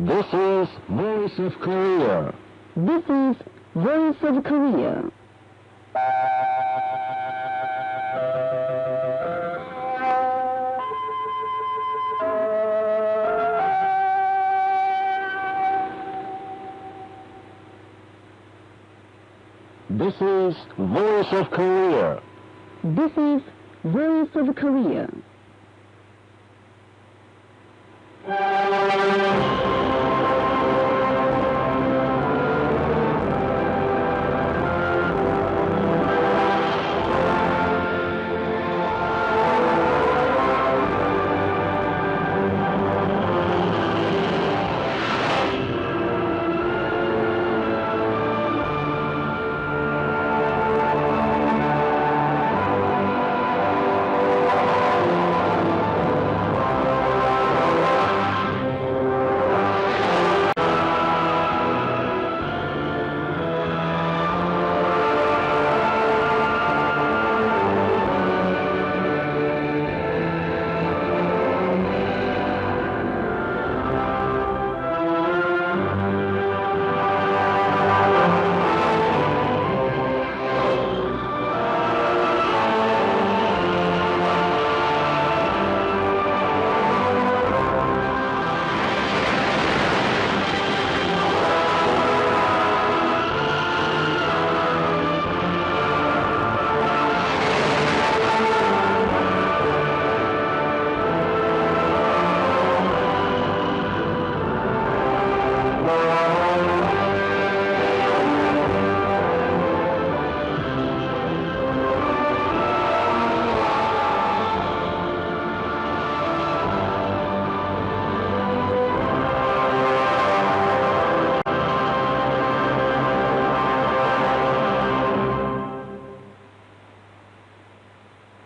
This is Voice of Korea. This is Voice of Korea. This is Voice of Korea. This is Voice of Korea.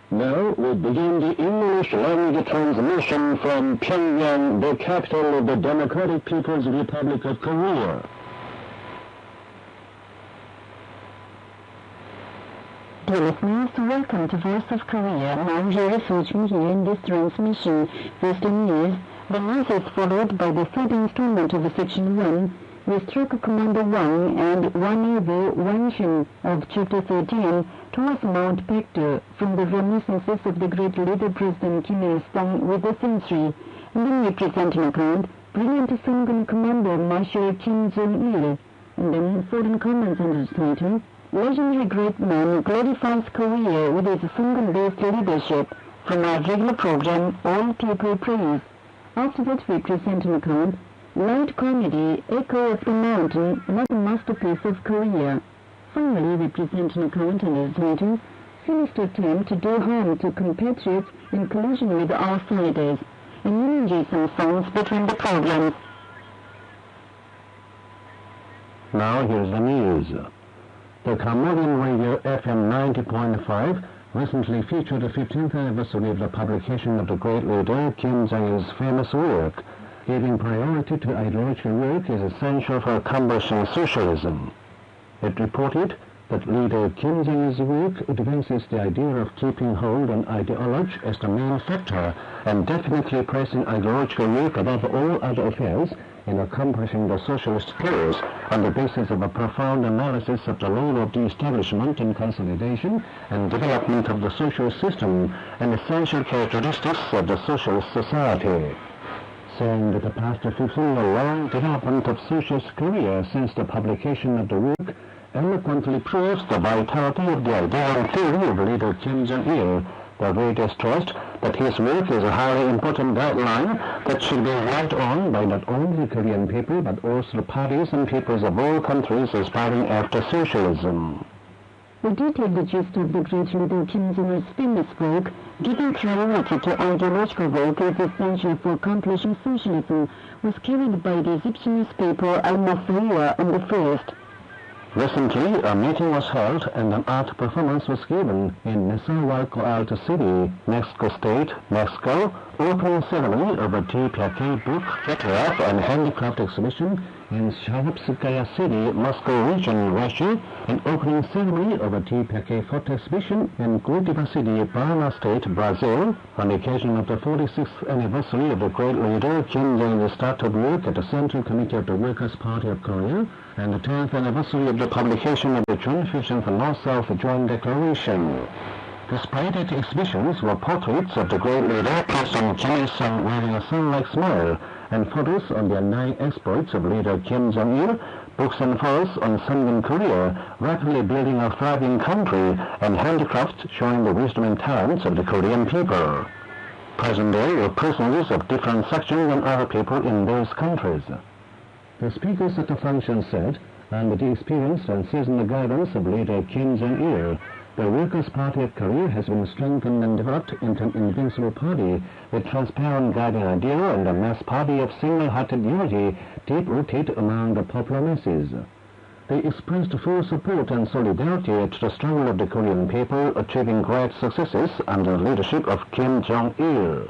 Now we begin the English language transmission from Pyongyang, the capital of the Democratic People's Republic of Korea. Dear listeners, welcome to Voice of Korea. Now here is Soo-Chun here in this transmission. First in news, the news is followed by the third installment of Section 1, with Stroke Commander Wang and One Navy Wanshin of Chapter 13 towards Mount Baekdu from the reminiscences of the great leader President Kim Il-sung with the century. And then we present an account, Brilliant Sungun Commander Marshal Kim Jong-il. And then foreign comments under the title, Legendary Great Man Glorifies Korea with his Sungun-based leadership. From our regular program, All People Praise. After that we present an account, Light Comedy, Echo of the Mountain, Another Masterpiece of Korea. Finally, we present an account under the title, Sinister Attempt to do harm to compatriots in collusion with outsiders. And we enjoy some songs between the programs. Now here's the news. The Cambodian radio FM 90.5 recently featured the 15th anniversary of the publication of the great leader Kim Jong-il's famous work, Giving priority to ideological work is essential for accomplishing socialism. It reported that leader Kim Jong-il's work advances the idea of keeping hold on ideology as the main factor and definitely placing ideological work above all other affairs in accomplishing the socialist goals on the basis of a profound analysis of the role of the establishment in consolidation and development of the social system and essential characteristics of the socialist society. Saying that the past 15 the long development of socialist Korea since the publication of the work eloquently proves the vitality of the idea and theory of leader Kim Jong-il. The radio stressed that his work is a highly important guideline that should be relied on by not only the Korean people but also the parties and peoples of all countries aspiring after socialism. We detailed the gist of the great leader Kim Jong-il's famous work, Giving priority to ideological work is essential for accomplishing socialism, was carried by the Egyptian newspaper Al-Masirah on the 1st. Recently, a meeting was held and an art performance was given in Nezahualcóyotl City, Mexico State, Mexico, opening ceremony of a TPK book, photograph and handicraft exhibition in Sharovskaya City, Moscow region, Russia, an opening ceremony of a TPK photo exhibition in Curitiba City, Paraná State, Brazil, on the occasion of the 46th anniversary of the great leader Kim Jong-il's start of work at the Central Committee of the Workers' Party of Korea, and the 10th anniversary of the publication of the June 15th North-South Joint Declaration. Displayed at exhibitions were portraits of the great leader President Kim Il-sung wearing a sun-like smile, and photos on the 9 exploits of leader Kim Jong-il, books and photos on Sungun Korea, rapidly building a thriving country, and handicrafts showing the wisdom and talents of the Korean people. Present there were personages of different sections than other people in those countries. The speakers at the function said, under the experience and seasoned guidance of leader Kim Jong-il, the Workers' Party of Korea has been strengthened and developed into an invincible party with transparent guiding ideal and a mass party of single-hearted unity deep-rooted among the popular masses. They expressed full support and solidarity to the struggle of the Korean people achieving great successes under the leadership of Kim Jong-il.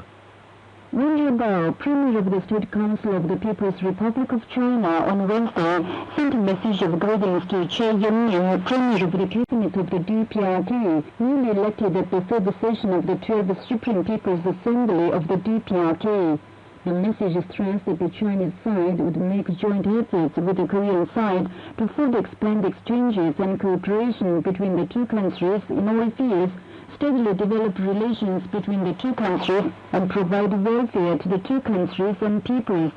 Wen Jiabao, Premier of the State Council of the People's Republic of China, on Wednesday sent a message of greetings to Che Yun-min, Premier of the Cabinet of the DPRK, newly elected at the third session of the 12th Supreme People's Assembly of the DPRK. The message stressed that the Chinese side would make joint efforts with the Korean side to further expand exchanges and cooperation between the two countries in all fields, steadily develop relations between the two countries, and provide welfare to the two countries and peoples.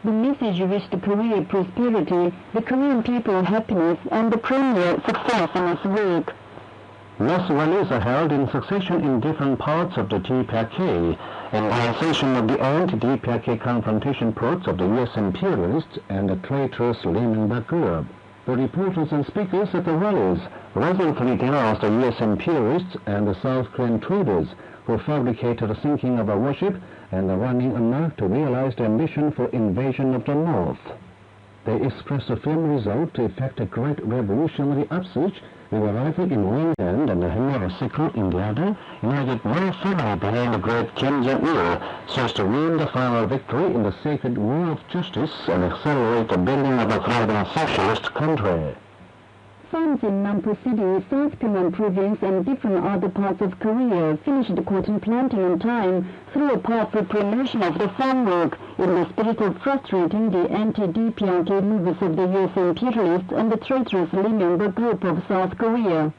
The message wished Korea prosperity, the Korean people happiness, and the Premier success in its work. Mass rallies are held in succession in different parts of the TPRK, in realization of the anti-TPRK confrontation plots of the U.S. imperialists and the traitorous Lehman Group. The reporters and speakers at the rallies resolutely denounced the U.S. imperialists and the South Korean traders who fabricated the sinking of a warship and the running amok to realize the ambition for invasion of the North. They expressed a firm resolve to effect a great revolutionary upsurge with a rifle in one hand and a hammer sickle in the other, united more firmly behind the great Kim Jong-il, so as to win the final victory in the sacred war of justice and accelerate the building of a thriving socialist country. Farms in Nampo City, South Pyongyang Province, and different other parts of Korea finished cotton planting on time through a powerful promotion of the farm work in the spirit of frustrating the anti-DPRK moves of the U.S. imperialists and the traitorous Lehman Group of South Korea.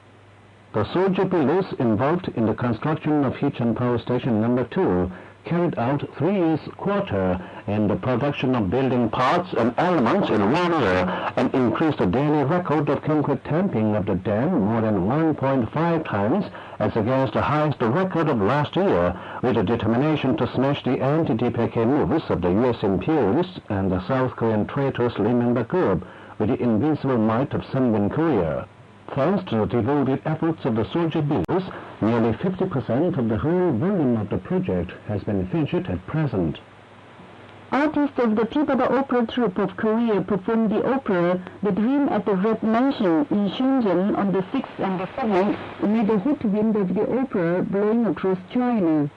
The soldier builders involved in the construction of Hicheon Power Station No. 2 carried out 3 years' quarter in the production of building parts and elements in 1 year and increased the daily record of concrete tamping of the dam more than 1.5 times as against the highest record of last year, with a determination to smash the anti-DPRK moves of the U.S. imperialists and the South Korean traitors Lehman Group with the invincible might of Sungun Korea. Thanks to the devoted efforts of the soldier builders, nearly 50% of the whole volume of the project has been finished at present. Artists of the Peabody Opera Troupe of Korea performed the opera The Dream at the Red Mansion in Shenzhen on the 6th and the 7th amid the hot wind of the opera blowing across China.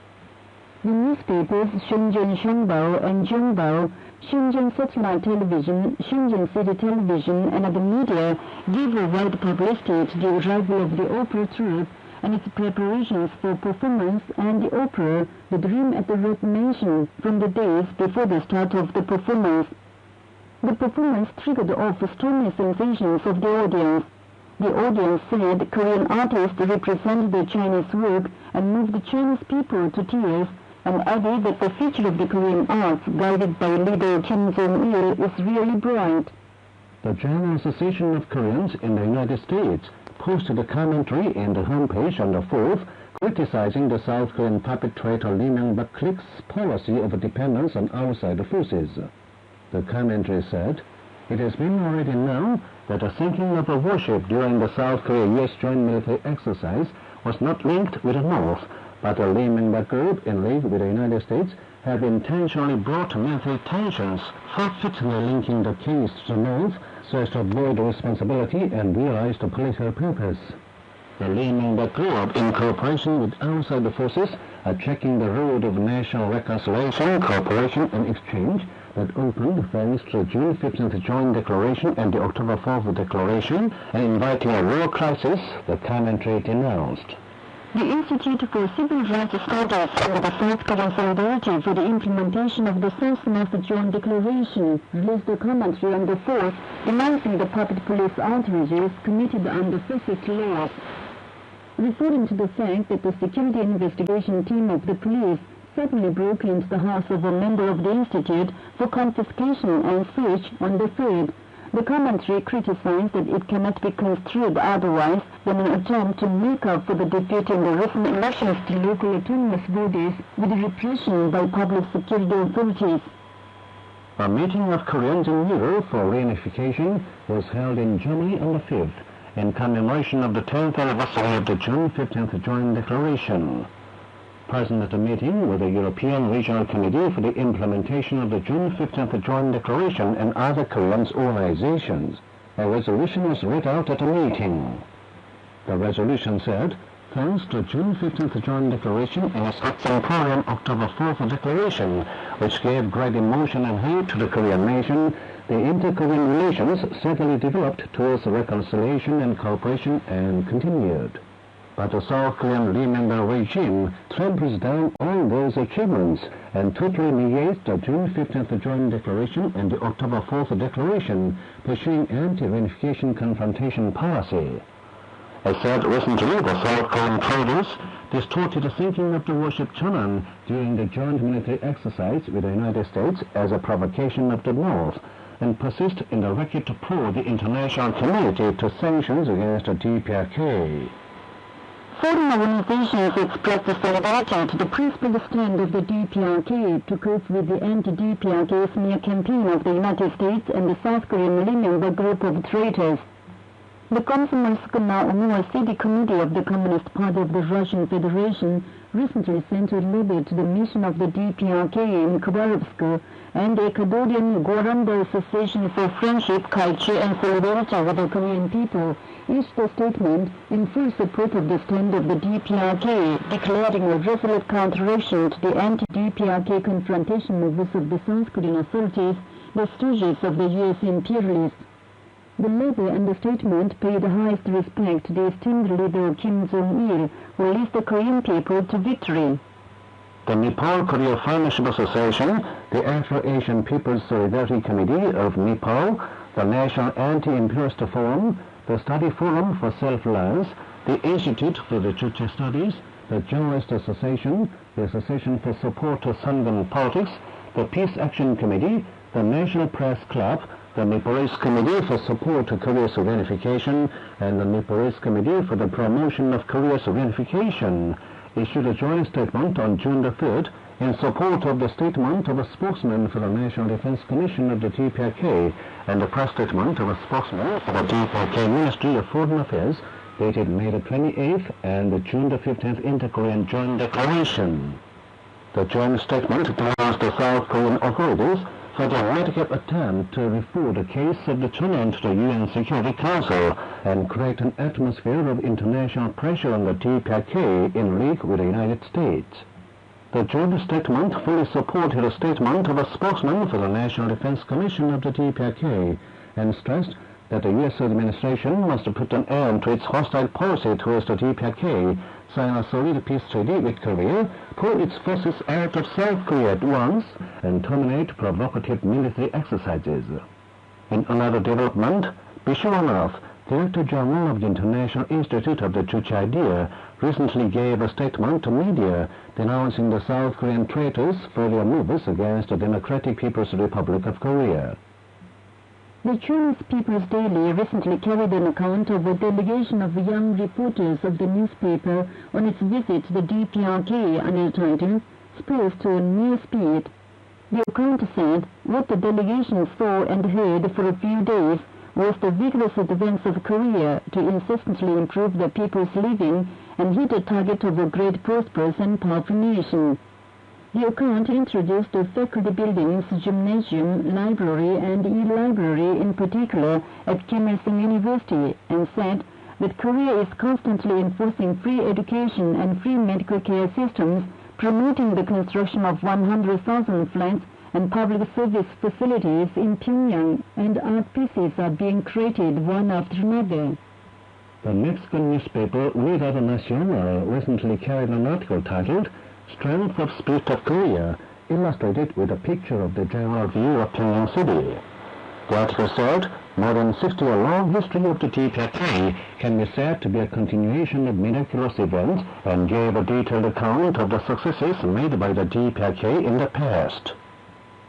The newspapers Shenzhen Shangbao and Zhongbao, Shenzhen Satellite Television, Shenzhen City Television, and other media gave a wide publicity to the arrival of the opera troupe and its preparations for performance and the opera The Dream at the Red Mansion from the days before the start of the performance. The performance triggered off stormy sensations of the audience. The audience said Korean artists represented the Chinese work and moved the Chinese people to tears, and added that the future of the Korean arts, guided by leader Kim Jong-il, is really bright. The German Association of Koreans in the United States posted a commentary in the homepage on the 4th, criticizing the South Korean puppet traitor Lee Myung-bak clique's policy of dependence on outside forces. The commentary said, "It has been already known that the sinking of a warship during the South Korea-US joint military exercise was not linked with the North, but the Lehman Group, in league with the United States, have intentionally brought military tensions, forfeitingly linking the case to the North so as to avoid responsibility and realize the political purpose." The Lee member grew up in cooperation with outside forces, tracking the road of national reconciliation, cooperation and exchange that opened thanks to the June 15th Joint Declaration and the October 4th Declaration, and inviting a war crisis, the commentary denounced. The Institute for Civil Rights Studies and the South Korean Solidarity for the implementation of the South-North Joint Declaration released a commentary on the 4th, denouncing the puppet police outrages committed under fascist laws. Referring to the fact that the security investigation team of the police suddenly broke into the house of a member of the Institute for confiscation and search on the 3rd, the commentary criticized that it cannot be construed otherwise than an attempt to make up for the defeat in the recent elections to local autonomous bodies with repression by public security authorities. A meeting of Koreans in Europe for reunification was held in Germany on the 5th, in commemoration of the 10th anniversary of the June 15th Joint Declaration. Present at the meeting were the European Regional Committee for the implementation of the June 15th Joint Declaration and other Korean organizations. A resolution was read out at the meeting. The resolution said, thanks to June 15th Joint Declaration and its Korean October 4th Declaration, which gave great emotion and hate to the Korean nation, the inter-Korean relations steadily developed towards reconciliation and cooperation and continued. But the South Korean Lee member regime tramples down all those achievements and totally negates the June 15th Joint Declaration and the October 4th Declaration, pursuing anti-reunification confrontation policy. As said recently, the South Korean traders distorted the thinking of the warship Cheonan during the joint military exercise with the United States as a provocation of the North, and persist in the racket to pull the international community to sanctions against the DPRK. Foreign organizations expressed solidarity to the principled stand of the DPRK to cope with the anti-DPRK smear campaign of the United States and the South Korean Lee member group of traitors. The Komsomolsk-na-Amur City Committee of the Communist Party of the Russian Federation recently sent a letter to the mission of the DPRK in Khabarovsk and the Ecuadorian Guaranda Association for Friendship, Culture and Solidarity with the Korean people issued a statement in full support of the stand of the DPRK, declaring a resolute counteraction to the anti-DPRK confrontation moves of the South Korean authorities, the stooges of the U.S. imperialists. The letter and the statement paid the highest respect to the esteemed leader Kim Jong-il, who leads the Korean people to victory. The Nepal-Korea Friendship Association, the Afro-Asian People's Solidarity Committee of Nepal, the National Anti-Imperialist Forum, the Study Forum for Self-Reliance, the Institute for the Chuche Studies, the Journalist Association, the Association for Support to Sangam Politics, the Peace Action Committee, the National Press Club, the Nepalese Committee for Support to Korea's Reunification, and the Nepalese Committee for the Promotion of Korea's Reunification issued a joint statement on June the 3rd in support of the statement of a spokesman for the National Defense Commission of the DPRK and the press statement of a spokesman for the DPRK Ministry of Foreign Affairs dated May the 28th and the June the 15th Inter-Korean Joint Declaration. The joint statement denounced the South Korean authorities for the radicate attempt to refer the case of the Cheonan to the UN Security Council and create an atmosphere of international pressure on the DPRK in league with the United States. The joint statement fully supported a statement of a spokesman for the National Defense Commission of the DPRK and stressed that the U.S. administration must put an end to its hostile policy towards the DPRK, sign a solid peace treaty with Korea, pull its forces out of South Korea at once, and terminate provocative military exercises. In another development, Bishuanath, Director General of the International Institute of the Chuche Idea, recently gave a statement to media denouncing the South Korean traitors for their moves against the Democratic People's Republic of Korea. The Chinese People's Daily recently carried an account of a delegation of young reporters of the newspaper on its visit to the DPRK under the title, Spurs to New Speed. The account said what the delegation saw and heard for a few days was the vigorous advance of Korea to incessantly improve the people's living and hit a target of a great prosperous and powerful nation. The account introduced the faculty buildings, gymnasium, library, and e-library in particular at Kim Il-sung University and said, that Korea is constantly enforcing free education and free medical care systems, promoting the construction of 100,000 flats and public service facilities in Pyongyang, and art pieces are being created one after another. The Mexican newspaper Unidad Nacional recently carried an article titled "Strength of Spirit of Korea," illustrated with a picture of the general view of Pyongyang City. The article said, more than 60-year-long history of the DPRK can be said to be a continuation of miraculous events, and gave a detailed account of the successes made by the DPRK in the past.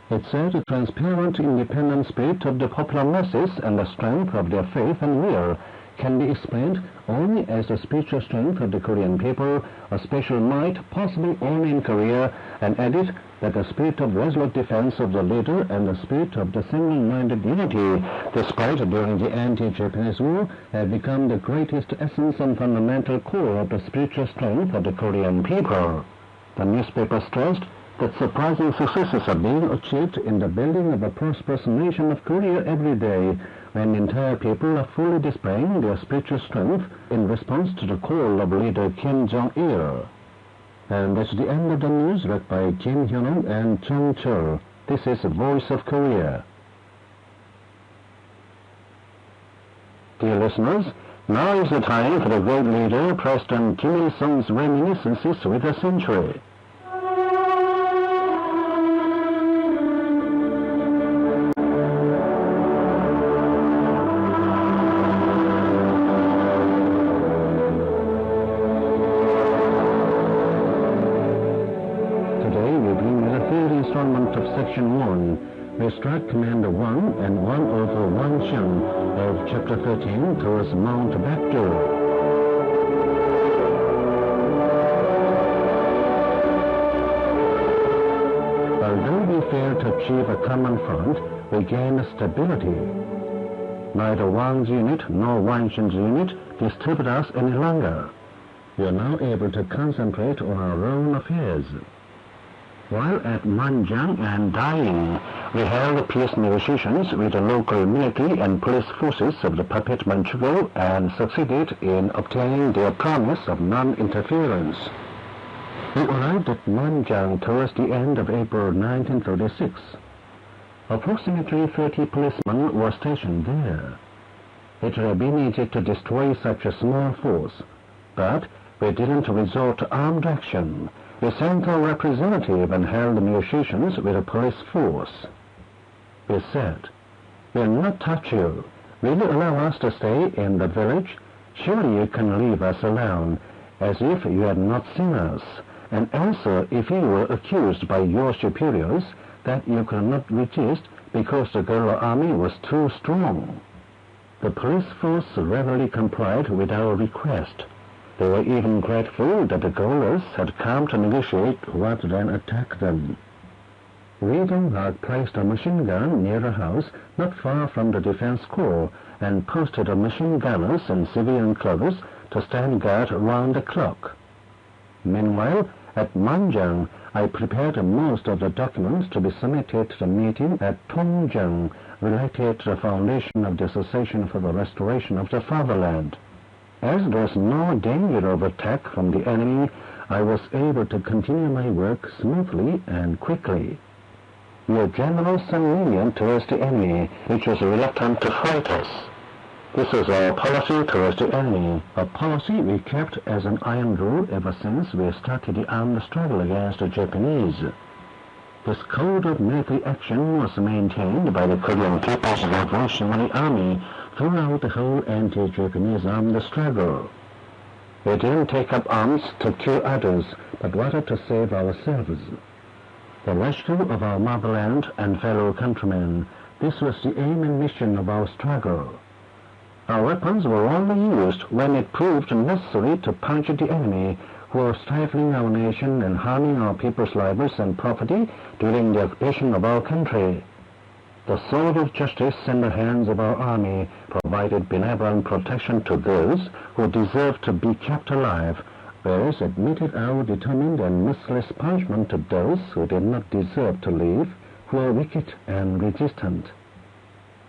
It said the transparent, independent spirit of the popular masses and the strength of their faith and will can be explained only as the spiritual strength of the Korean people, a special might possible only in Korea, and added that the spirit of resolute defense of the leader and the spirit of the single-minded unity, despite during the anti-Japanese war, have become the greatest essence and fundamental core of the spiritual strength of the Korean people. The newspaper stressed that surprising successes are being achieved in the building of a prosperous nation of Korea every day, when entire people are fully displaying their spiritual strength in response to the call of leader Kim Jong-il. And that's the end of the news, read by Kim Hyun-woong and Chung Chul. This is Voice of Korea. Dear listeners, now is the time for the great leader, President Kim Il-sung's reminiscences with a century. Section 1, we strike Commander 1 and 1 over Wangcheng of Chapter 13 towards Mount Baekdu. Although we failed to achieve a common front, we gained stability. Neither Wang's unit nor Wangcheng's unit disturbed us any longer. We are now able to concentrate on our own affairs. While at Manjiang and Daying, we held peace negotiations with the local military and police forces of the puppet Manchukuo and succeeded in obtaining their promise of non-interference. We arrived at Manjiang towards the end of April 1936. Approximately 30 policemen were stationed there. It would have been easy to destroy such a small force, but we didn't resort to armed action. We sent our representative and held negotiations with the police force. We said, "We'll not touch you. Will you allow us to stay in the village? Surely you can leave us alone, as if you had not seen us, and answer if you were accused by your superiors that you could not resist because the guerrilla army was too strong." The police force readily complied with our request. They were even grateful that the guerrillas had come to negotiate rather than attack them. We had placed a machine gun near a house not far from the defense corps and posted machine gunners in civilian clothes to stand guard round the clock. Meanwhile, at Manjiang, I prepared most of the documents to be submitted to the meeting at Tongjiang related to the foundation of the Association for the Restoration of the Fatherland. As there was no danger of attack from the enemy, I was able to continue my work smoothly and quickly. We were generous and lenient towards the enemy, which was reluctant to fight us. This was our policy towards the enemy, a policy we kept as an iron rule ever since we started the armed struggle against the Japanese. This code of military action was maintained by the Korean People's Revolutionary Army throughout the whole anti-Japanese armed struggle. We didn't take up arms to kill others, but rather to save ourselves. The rescue of our motherland and fellow countrymen, this was the aim and mission of our struggle. Our weapons were only used when it proved necessary to punish the enemy who were stifling our nation and harming our people's lives and property during the occupation of our country. The sword of justice in the hands of our army provided benevolent protection to those who deserved to be kept alive, whereas it meted out determined and merciless punishment to those who did not deserve to live, who were wicked and resistant.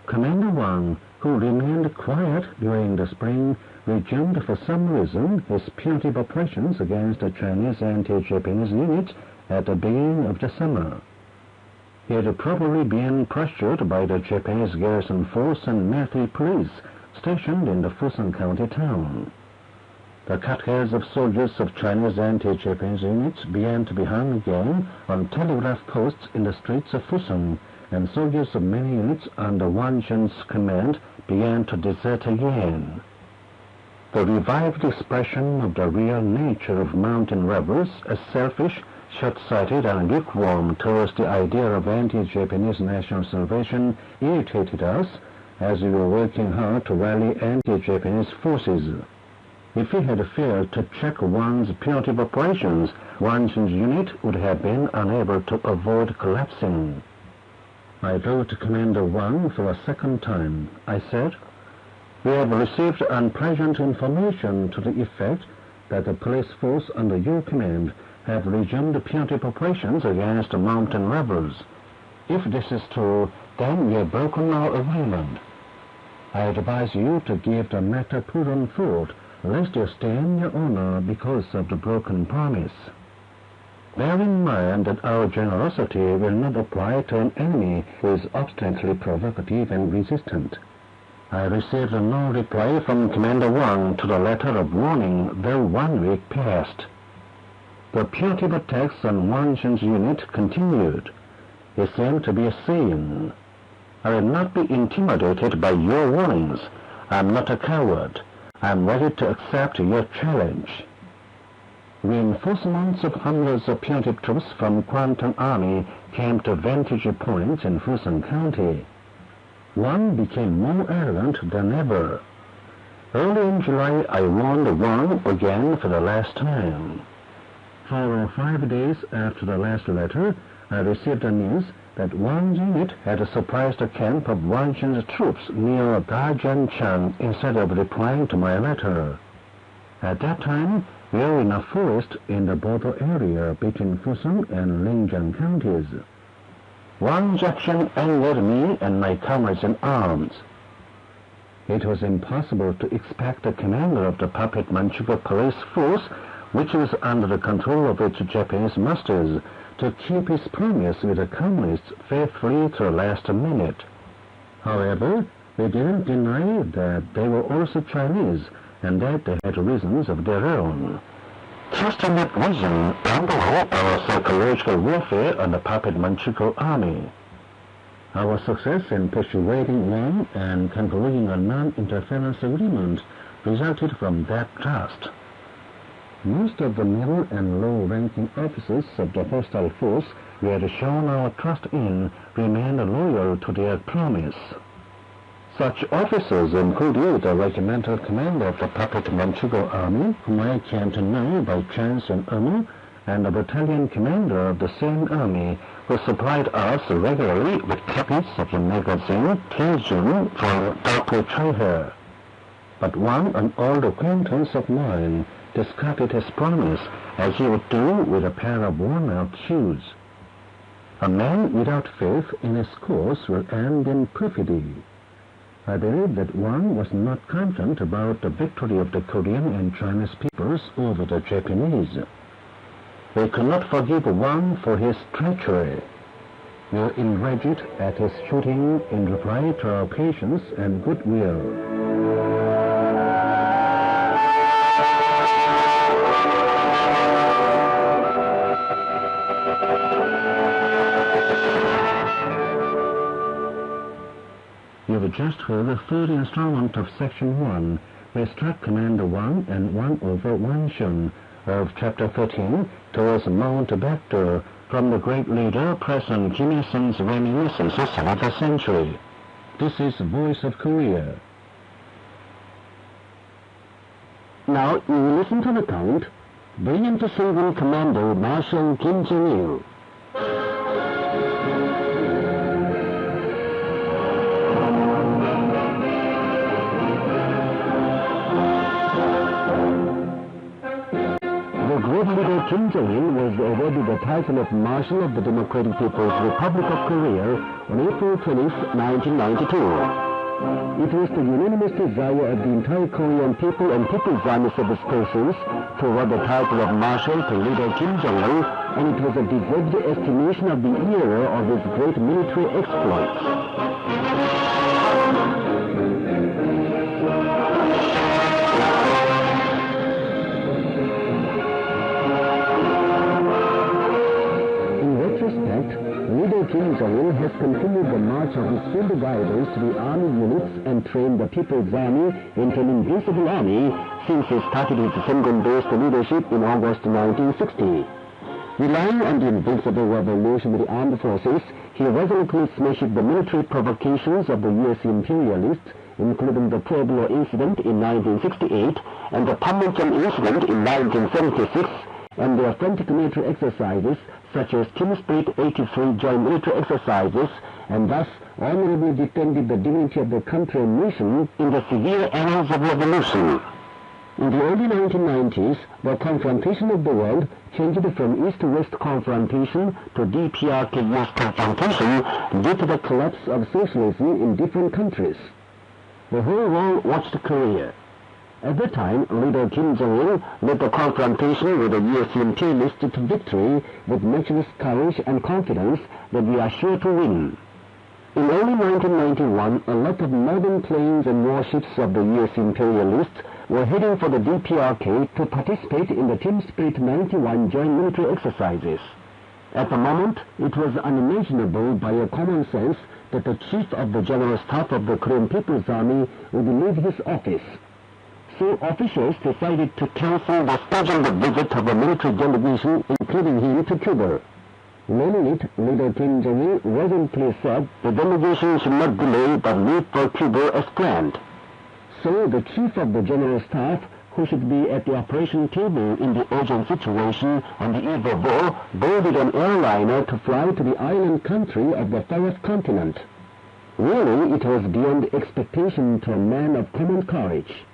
Commander Wang, who remained quiet during the spring, resumed for some reason his punitive operations against the Chinese anti-Japanese units at the beginning of the summer. He had probably been pressured by the Japanese garrison force and military police stationed in the Fusan County town. The cascades of soldiers of Chinese anti-Japanese units began to be hung again on telegraph posts in the streets of Fusan, and soldiers of many units under Wang Shun's command began to desert again. The revived expression of the real nature of mountain rebels as selfish, short-sighted, and lukewarm towards the idea of anti-Japanese national salvation irritated us as we were working hard to rally anti-Japanese forces. If we had failed to check Wang's punitive operations, Wang Shun's unit would have been unable to avoid collapsing. I wrote to Commander Wang for a second time. I said, "We have received unpleasant information to the effect that the police force under your command have resumed punitive operations against mountain rebels. If this is true, then we have broken our agreement. I advise you to give the matter prudent thought, lest you stain your honor because of the broken promise. Bear in mind that our generosity will not apply to an enemy who is obstinately provocative and resistant." I received no reply from Commander Wang to the letter of warning, though 1 week passed. The punitive attacks on Wang Shun's unit continued. He seemed to be saying, "I will not be intimidated by your warnings. I am not a coward. I am ready to accept your challenge." Reinforcements of hundreds of punitive troops from Kwantung Army came to vantage points in Fusan County. Wang became more arrogant than ever. Early in July, I warned Wang again for the last time. 4 or 5 days after the last letter, I received the news that Wang's unit had surprised the camp of Wang Shun's troops near Dajianchang instead of replying to my letter. At that time, we were in a forest in the border area between Fusan and Linjiang counties. Wang's action angered me and my comrades in arms. It was impossible to expect the commander of the puppet Manchukuo police force, which was under the control of its Japanese masters, to keep his promise with the communists faithfully to the last minute. However, we didn't deny that they were also Chinese and that they had reasons of their own. Trusting that reason underwent our psychological warfare on the puppet Manchukuo army. Our success in persuading Wang and concluding a non-interference agreement resulted from that trust. Most of the middle and low-ranking officers of the hostile force we had shown our trust in remained loyal to their promise. Such officers included the regimental commander of the puppet Manchukuo army, whom I came to know by chance in Emu, and the battalion commander of the same army, who supplied us regularly with copies of the magazine Taizun for Dr. Chaihe. But Wang, an old acquaintance of mine, discarded his promise as he would do with a pair of worn-out shoes. A man without faith in his cause will end in perfidy. I believe that Wang was not confident about the victory of the Korean and Chinese peoples over the Japanese. We could not forgive Wang for his treachery. We were enraged at his shooting in reply to our patience and goodwill. You have just heard the third installment of Section 1, where struck Commander Wang and won over Wang Shun of Chapter 13, Towards Mount Baekdo, from the great leader President Kim Il-sung's reminiscences of the century. This is Voice of Korea. Now you listen to the count. Brilliant Single Commander Marshal Kim Jong-il. Group leader Kim Jong-il was awarded the title of Marshal of the Democratic People's Republic of Korea on April 20, 1992. It was the unanimous desire of the entire Korean people and People's Army service persons to award the title of Marshal to leader Kim Jong-il, and it was a deserved estimation of the era of his great military exploits. Leader Kim Jong-il has continued the march of his field guidance to the army units and trained the People's Army into an invincible army since he started his Sungun-based leadership in August 1960. Relying on the invincible revolutionary armed forces, he resolutely smashed the military provocations of the U.S. imperialists, including the Pueblo incident in 1968 and the Panmunjom incident in 1976, and their frantic military exercises such as Team Spirit 83 joint military exercises, and thus honorably defended the dignity of the country and nation in the severe annals of revolution. In the early 1990s, the confrontation of the world changed from East-West confrontation to DPRK-US confrontation due to the collapse of socialism in different countries. The whole world watched Korea. At the time, leader Kim Jong-il led the confrontation with the U.S. imperialists to victory with matchless courage and confidence that we are sure to win. In early 1991, a lot of modern planes and warships of the U.S. imperialists were heading for the DPRK to participate in the Team Spirit 91 joint military exercises. At the moment, it was unimaginable by a common sense that the Chief of the General Staff of the Korean People's Army would leave his office. So officials decided to cancel the scheduled visit of a military delegation, including him, to Cuba. Learning it, leader Kim Jong-il resolutely said the delegation should not delay but leave for Cuba as planned. So the Chief of the General Staff, who should be at the operation table in the urgent situation on the eve of war, boarded an airliner to fly to the island country of the farthest continent. Really, it was beyond expectation to a man of common courage.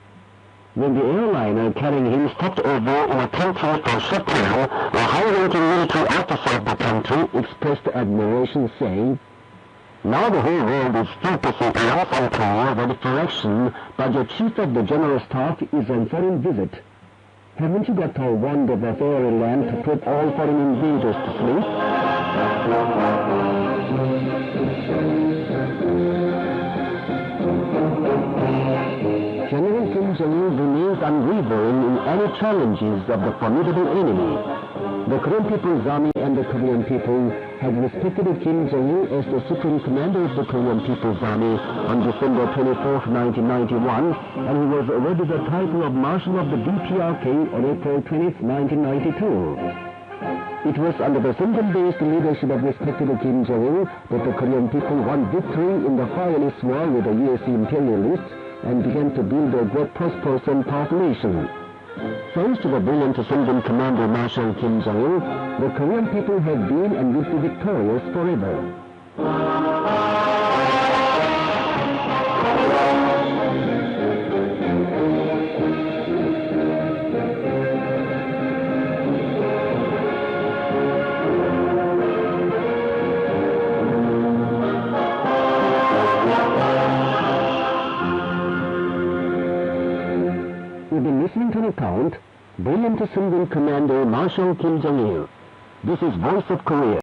When the airliner carrying him stopped over in a country for a short time, the high-ranking military officer of the country expressed admiration, saying, "Now the whole world is focusing on us and Korea ready for action, but your Chief of the General Staff is on foreign visit. Haven't you got a wonderful fairyland to put all foreign invaders to sleep?" General Kim Jong-il remains unwavering in any challenges of the formidable enemy. The Korean People's Army and the Korean people had respected Kim Jong-il as the Supreme Commander of the Korean People's Army on December 24, 1991, and he was awarded the title of Marshal of the DPRK on April 20, 1992. It was under the Sungun-based leadership of respected Kim Jong-il that the Korean people won victory in the fireless war with the U.S. imperialists and began to build a great, prosperous and powerful nation. Thanks to the brilliant Sungun Commander Marshal Kim Jong-il, the Korean people have been and will be victorious forever. You've been listening to an account, brilliant Sungun Commander Marshal Kim Jong-il. This is Voice of Korea.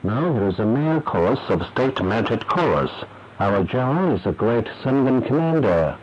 Now here is a male chorus of State Mounted Chorus. Our general is a great Sungun Commander.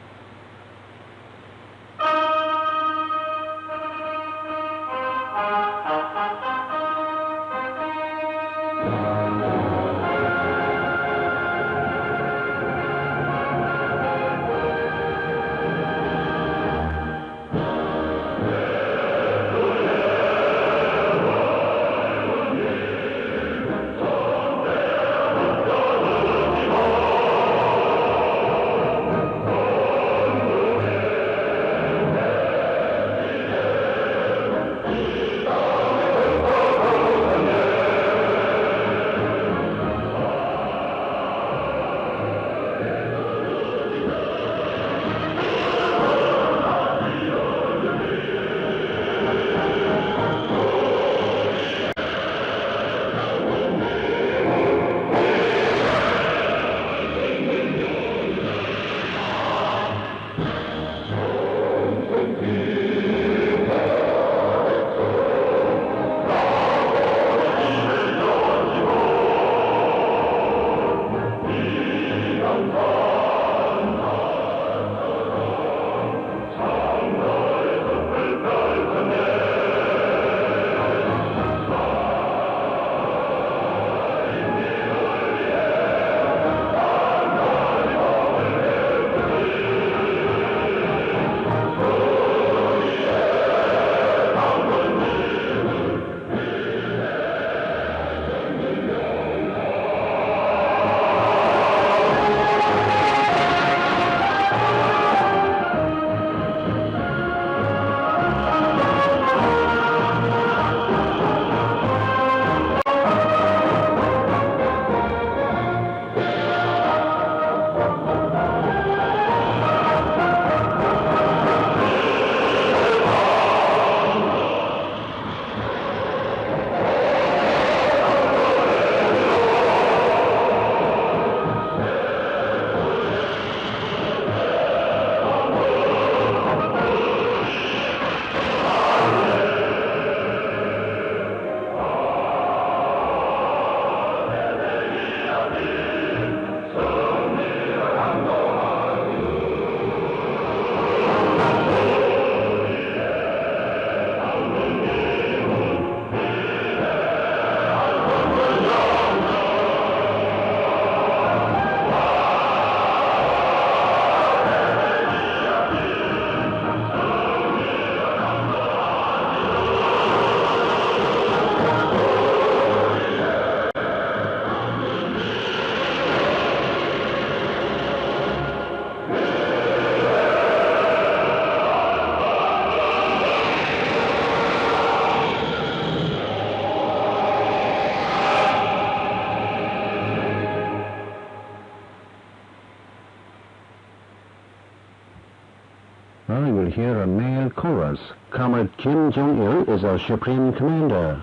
will hear a male chorus. Comrade Kim Jong-il is our Supreme Commander.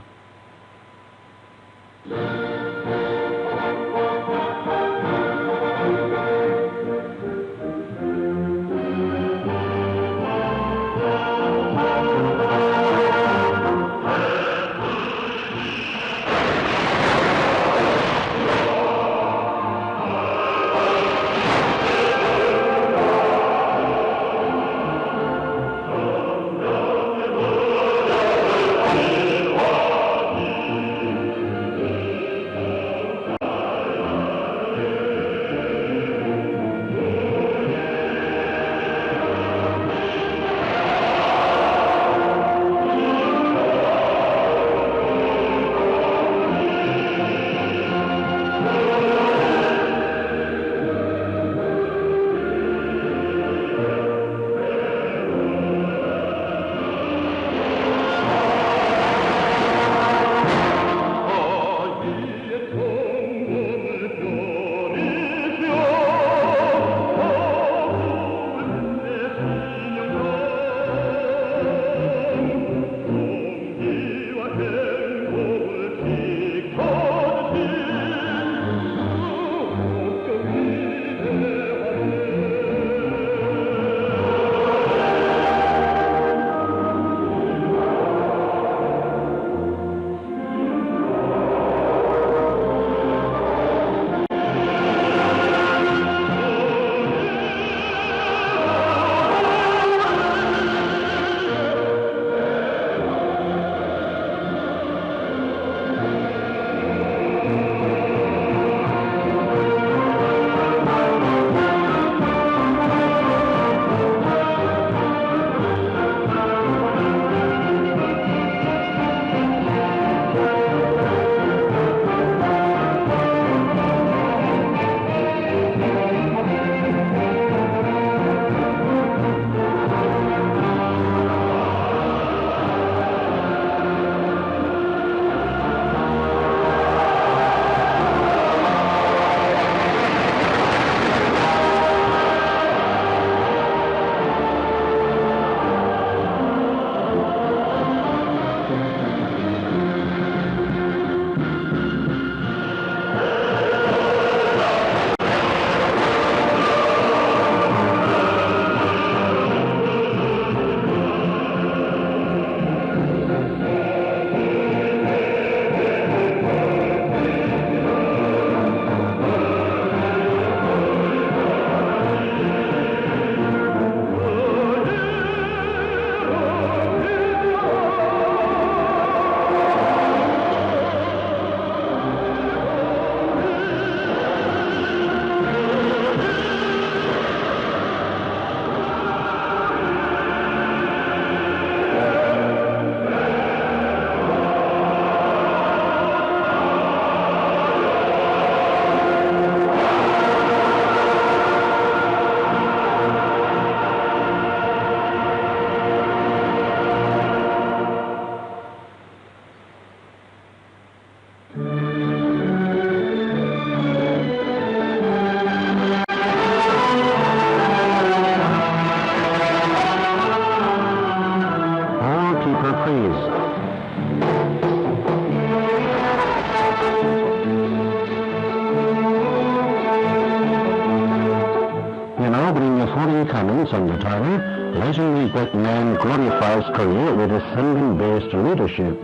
comments on the title, Legendary Great Man Glorifies Korea with His Sungan-Based Leadership.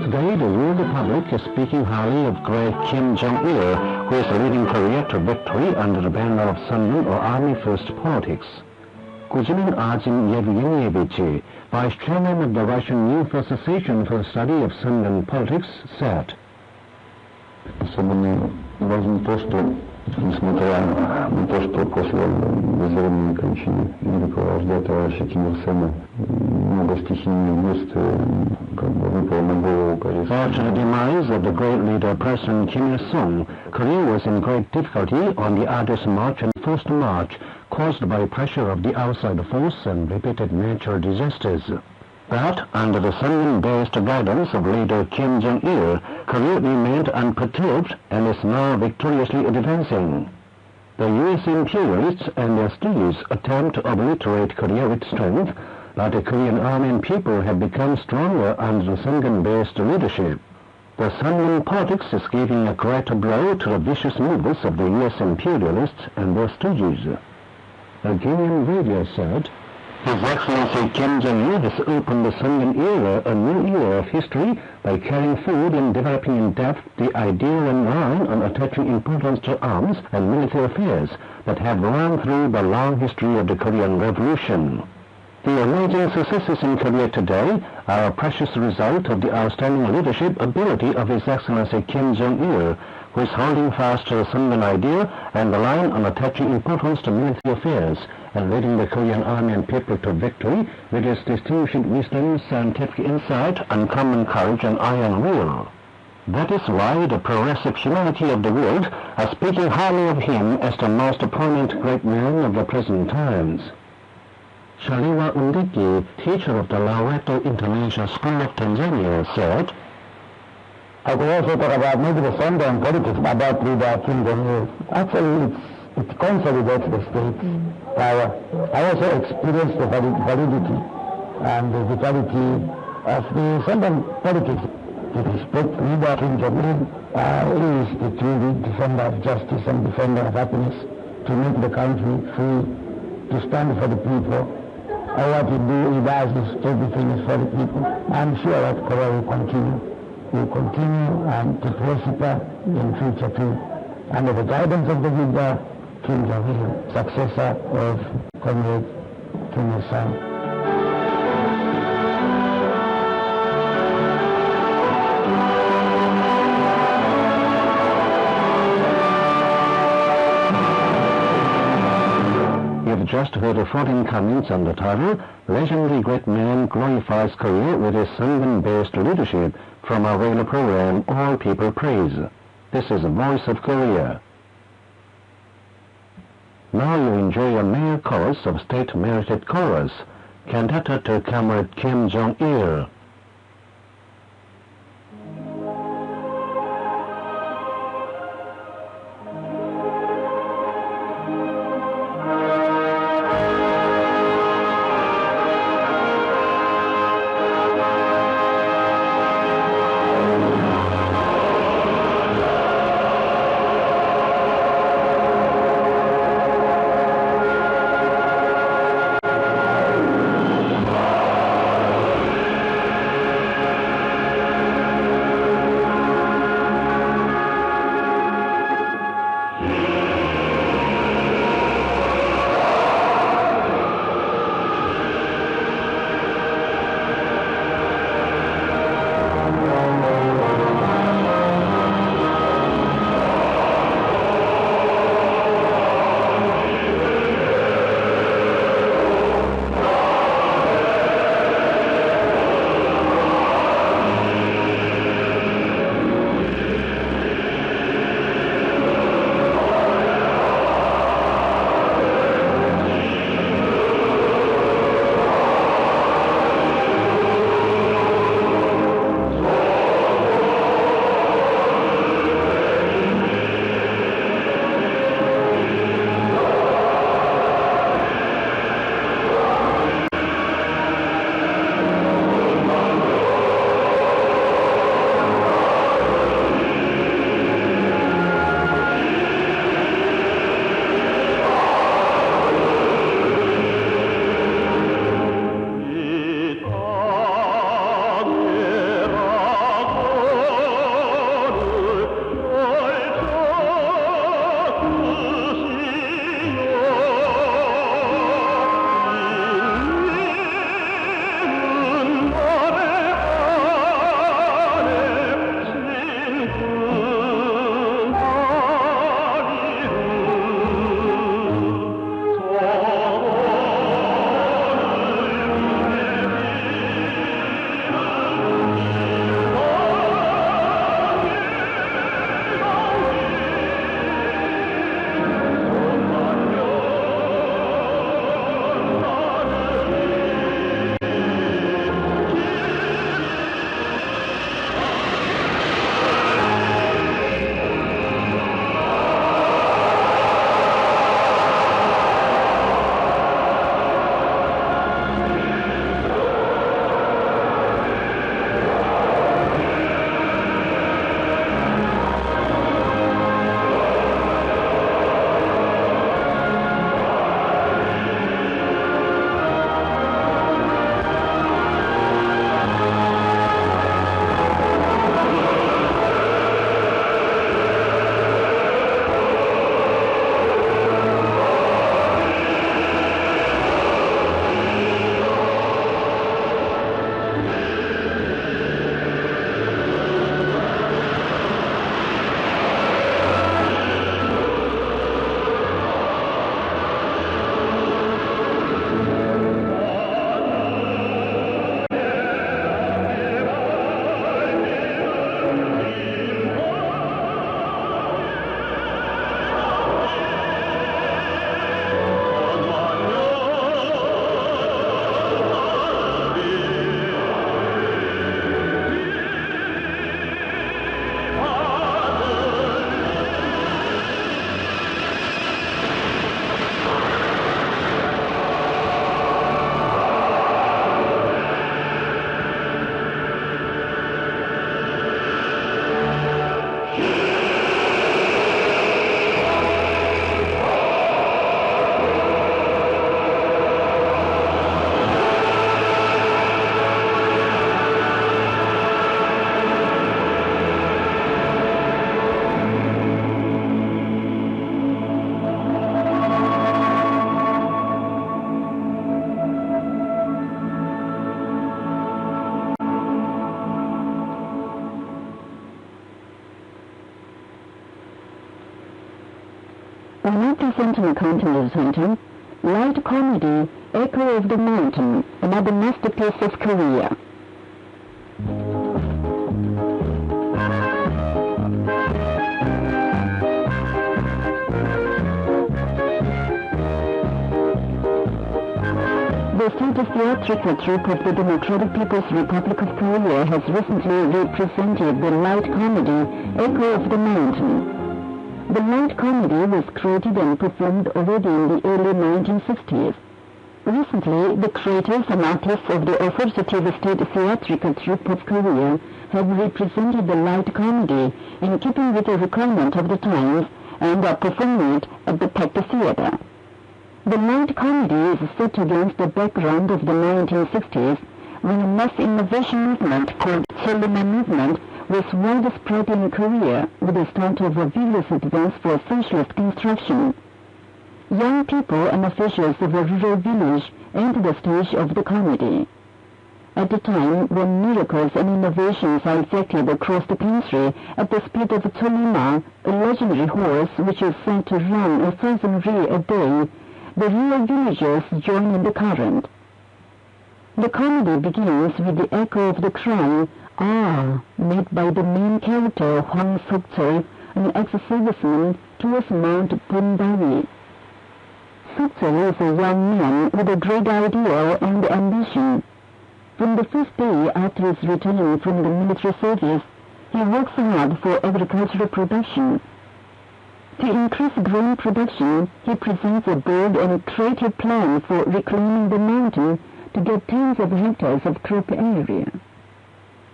Today, the world public is speaking highly of great Kim Jong-il, who is leading Korea to victory under the banner of Sungan or Army First politics. Kujimin Ajin Yevgenyevich, Vice Chairman of the Russian Youth Association for the Study of Sungan Politics, said, Особенно важно то, что, несмотря на то, что после безвременной кончины великого вождя товарища Ким Ир Сена много стихийных бедствий выпало на голову Кореи. After the demise of the great leader President Kim Il-sung, Korea was in great difficulty on the Arduous March and Forced March, caused by pressure of the outside force and repeated natural disasters. But under the Sungan-based guidance of leader Kim Jong-il, Korea remained unperturbed and is now victoriously advancing. The U.S. imperialists and their stooges attempt to obliterate Korea with strength, but the Korean army and people have become stronger under the Sungun-based leadership. The Sungun politics is giving a greater blow to the vicious movements of the U.S. imperialists and their stooges. A Guinean radio said, His Excellency Kim Jong-il has opened the Sungun era, a new era of history, by carrying forward and developing in depth the ideal and line on attaching importance to arms and military affairs that have run through the long history of the Korean Revolution. The amazing successes in Korea today are a precious result of the outstanding leadership ability of His Excellency Kim Jong-il, who is holding fast to the Sungun idea and the line on attaching importance to military affairs and leading the Korean army and people to victory with his distinguished wisdom, scientific insight, uncommon courage, and iron will. That is why the progressive humanity of the world are speaking highly of him as the most prominent great man of the present times. Shaliwa Undiki, teacher of the Loreto International School of Tanzania, said, I could also talk about maybe the Sungun politics about Leader Kim Jong-il. Actually, it consolidates the state's power. I also experienced the validity and the vitality of the Sungun politics. To respect Leader Kim Jong-il is the true defender of justice and defender of happiness, to make the country free, to stand for the people. And what he does is everything is for the people. I'm sure that Korea will continue and to prosper in future too. Under the guidance of the leader, Kim Jong-il, successor of Comrade Kim Il-sung. You've just heard the 14 comments on the title, Legendary Great Man Glorifies Korea with His Sungun-based Leadership, from our radio program, All People Praise. This is the Voice of Korea. Now you enjoy a male chorus of State Merited Chorus, cantata to Comrade Kim Jong-il. We now present an account in the title, Light Comedy, Echo of the Mountain, another masterpiece of Korea. The State Theatrical Troupe of the Democratic People's Republic of Korea has recently represented the light comedy Echo of the Mountain. The light comedy was created and performed already in the early 1960s. Recently, the creators and artists of the authoritative State Theatrical Troupe of Korea have represented the light comedy in keeping with the requirement of the times and are performing it at the Packed Theater. The light comedy is set against the background of the 1960s, when a mass innovation movement called Cheolima Movement was widespread in Korea with the start of a vigorous advance for socialist construction. Young people and officials of a rural village entered the stage of the comedy. At the time when miracles and innovations are effected across the country at the speed of Cheolima, a legendary horse which is said to run 1,000 ri a day, the rural villagers join in the current. The comedy begins with the echo of the cry, "Ah," made by the main character Hwang Seok-chul, an ex-serviceman, towards Mount Pundawi. Seok-chul is a young man with a great ideal and ambition. From the first day after his return from the military service, he works hard for agricultural production. To increase grain production, he presents a bold and creative plan for reclaiming the mountain to get tens of hectares of crop area.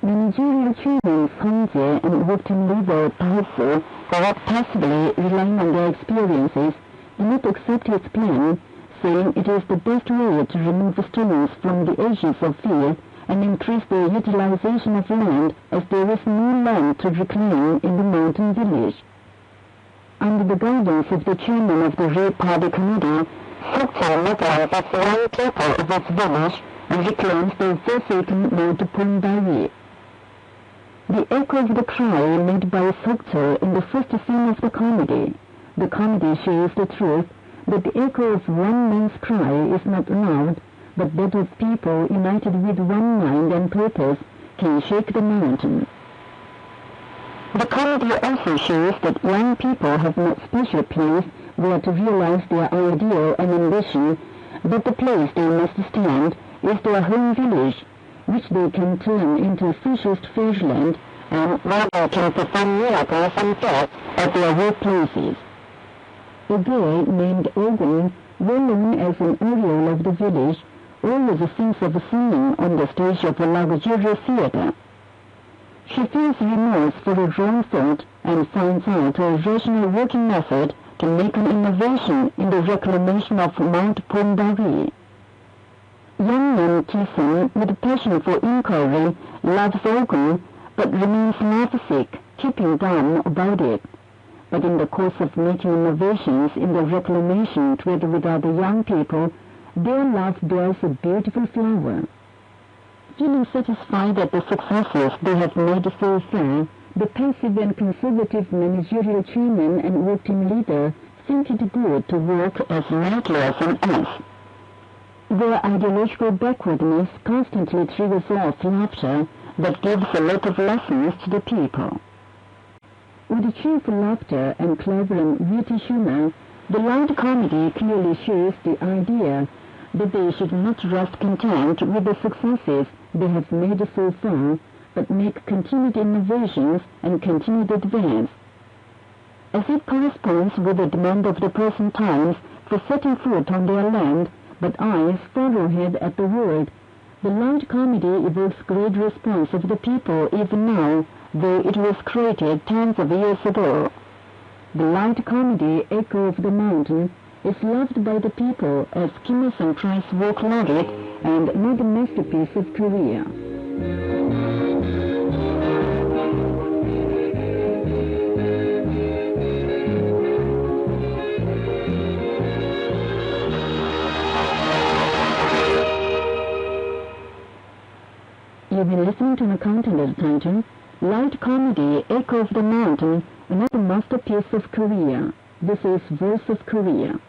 Managerial chairman Song Jae and work-team leader Park Soo, who are passively relying on their experiences, do not accept his plan, saying it is the best way to remove stones from the edges of field and increase the utilization of land, as there is no land to reclaim in the mountain village. Under the guidance of the chairman of the Ray Party Committee, Seok-chul mobilizes young people of his village and reclaims the forsaken Mount Pundawi. The echo of the cry made by Seok-chul in the first scene of the comedy. The comedy shows the truth that the echo of one man's cry is not loud, but that of people united with one mind and purpose can shake the mountain. The comedy also shows that young people have no special place where to realize their ideal and ambition, but the place they must stand is their home village, which they can turn into socialist fairyland, and where they can perform miracles and death at their workplaces. A girl named Ogun, well known as an oriole of the village, always thinks of singing on the stage of a luxurious theater. She feels remorse for a wrong thought and finds out a rational working method to make an innovation in the reclamation of Mount Pundawi. Young man Ki-sun, with a passion for inquiry, loves Ogun, but remains lovesick, keeping dumb about it. But in the course of making innovations in the reclamation together with other young people, their love bears a beautiful flower. Feeling satisfied at the successes they have made so far, the passive and conservative managerial chairman and work-team leader think it good to work as lightly as an ass. Their ideological backwardness constantly triggers off laughter that gives a lot of lessons to the people. With cheerful laughter and clever and witty humor, the light comedy clearly shows the idea that they should not rest content with the successes they have made so far, but make continued innovations and continued advance. As it corresponds with the demand of the present times for setting foot on their land, but eyes far ahead at the world, the light comedy evokes great response of the people even now, though it was created tens of years ago. The light comedy Echo of the Mountain is loved by the people as Kim Il-sung Prize Work Laureate and another masterpiece of Korea. You've been listening to an account under the title, Light Comedy Echo of the Mountain, another masterpiece of Korea. This is Voice of Korea.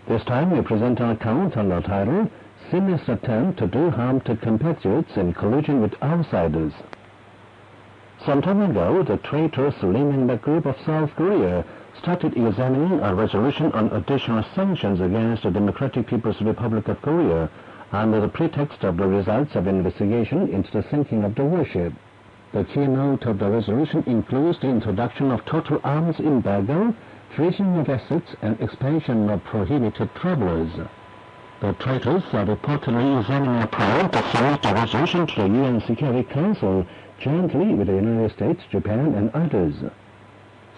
This time we present an account under the title, Sinister Attempt to Do Harm to Compatriots in Collusion with Outsiders. Some time ago, the traitorous Lee Group of South Korea started examining a resolution on additional sanctions against the Democratic People's Republic of Korea under the pretext of the results of investigation into the sinking of the warship. The keynote of the resolution includes the introduction of total arms embargo, freezing of assets, and expansion of prohibited travelers. The traitors are reportedly examining a plan to submit the resolution to the UN Security Council jointly with the United States, Japan, and others.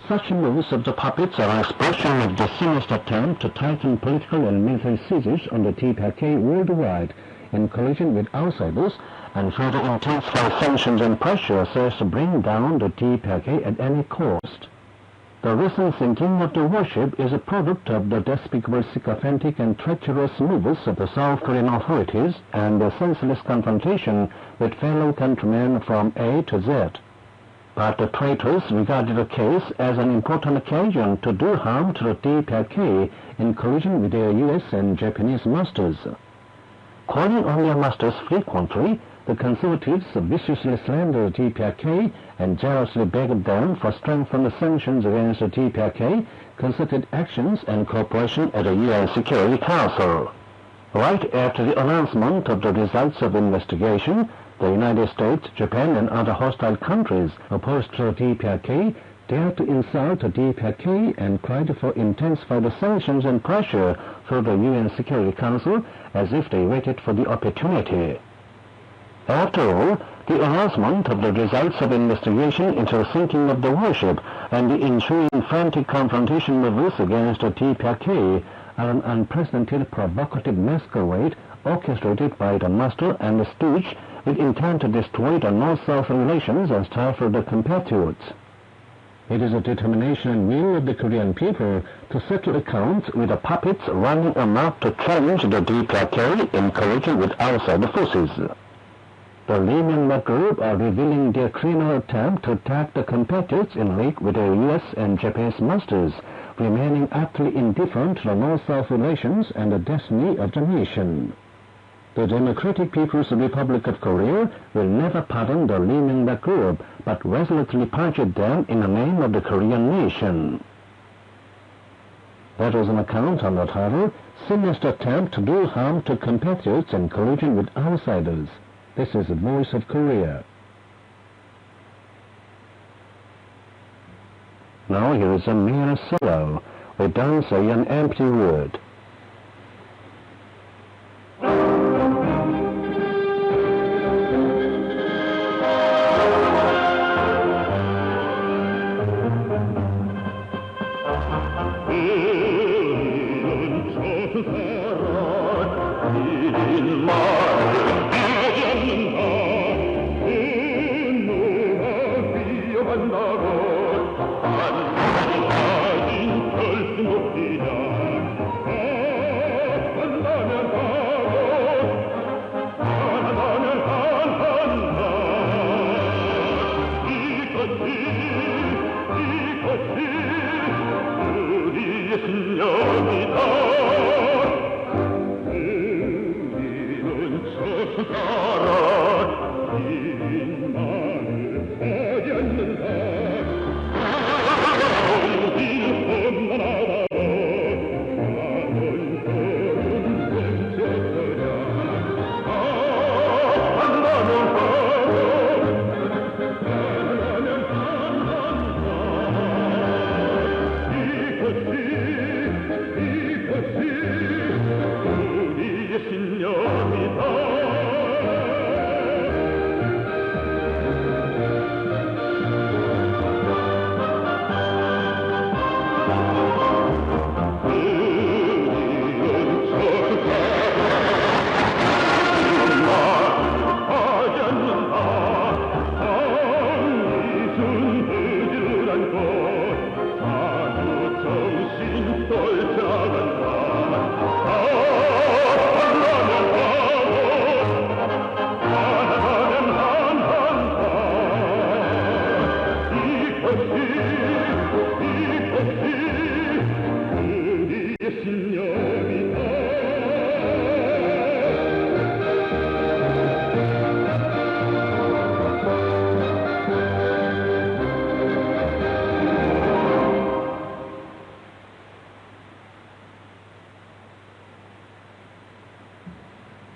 Such moves of the puppets are an expression of the sinister attempt to tighten political and military seizures on the TPRK worldwide in collision with outsiders and further intensify sanctions and pressure so as to bring down the TPRK at any cost. The recent sinking of the warship is a product of the despicable, sycophantic, and treacherous moves of the South Korean authorities and the senseless confrontation with fellow countrymen from A to Z. But the traitors regarded the case as an important occasion to do harm to the TPRK in collusion with their U.S. and Japanese masters. Calling on their masters frequently, the conservatives viciously slandered the TPRK and jealously begged them for strengthened sanctions against the TPRK, concerted actions, and cooperation at the UN Security Council. Right after the announcement of the results of investigation, the United States, Japan, and other hostile countries opposed to the TPRK dared to insult the TPRK and cried for intensified sanctions and pressure through the UN Security Council as if they waited for the opportunity. After all, the announcement of the results of investigation into the sinking of the warship and the ensuing frantic confrontation moves against the TPRK are an unprecedented provocative masquerade orchestrated by the master and the stooge with intent to destroy the North-South relations and stifle the compatriots. It is a determination and will of the Korean people to settle accounts with the puppets running amok to challenge the TPRK in collision with outside forces. The Lee Group are revealing their criminal attempt to attack the compatriots in league with their U.S. and Japanese masters, remaining utterly indifferent to the North-South relations and the destiny of the nation. The Democratic People's Republic of Korea will never pardon the Lee Group, but resolutely punish them in the name of the Korean nation. That was an account on the title, Sinister Attempt to Do Harm to Compatriots in Collusion with Outsiders. This is the Voice of Korea. Now here is a mere solo. We don't say an empty word.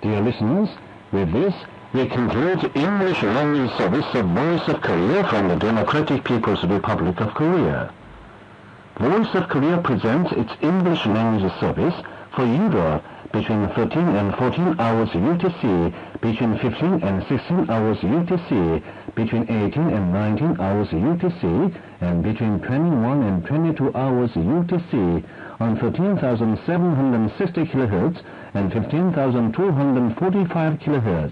Dear listeners, with this, we conclude English language service of Voice of Korea from the Democratic People's Republic of Korea. Voice of Korea presents its English language service for Europe between 13 and 14 hours UTC, between 15 and 16 hours UTC, between 18 and 19 hours UTC, and between 21 and 22 hours UTC on 13,760 kHz and 15,245 kHz.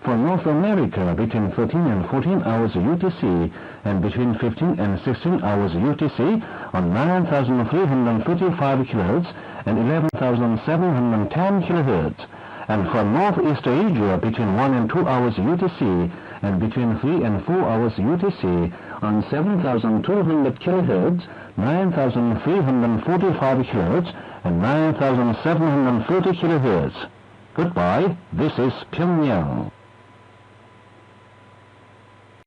For North America, between 13 and 14 hours UTC and between 15 and 16 hours UTC on 9,335 kHz and 11,710 kHz. And for Northeast Asia, between 1 and 2 hours UTC and between 3 and 4 hours UTC on 7,200 kHz, 9,345 kHz and 9,730 kHz. Goodbye, this is Pyongyang.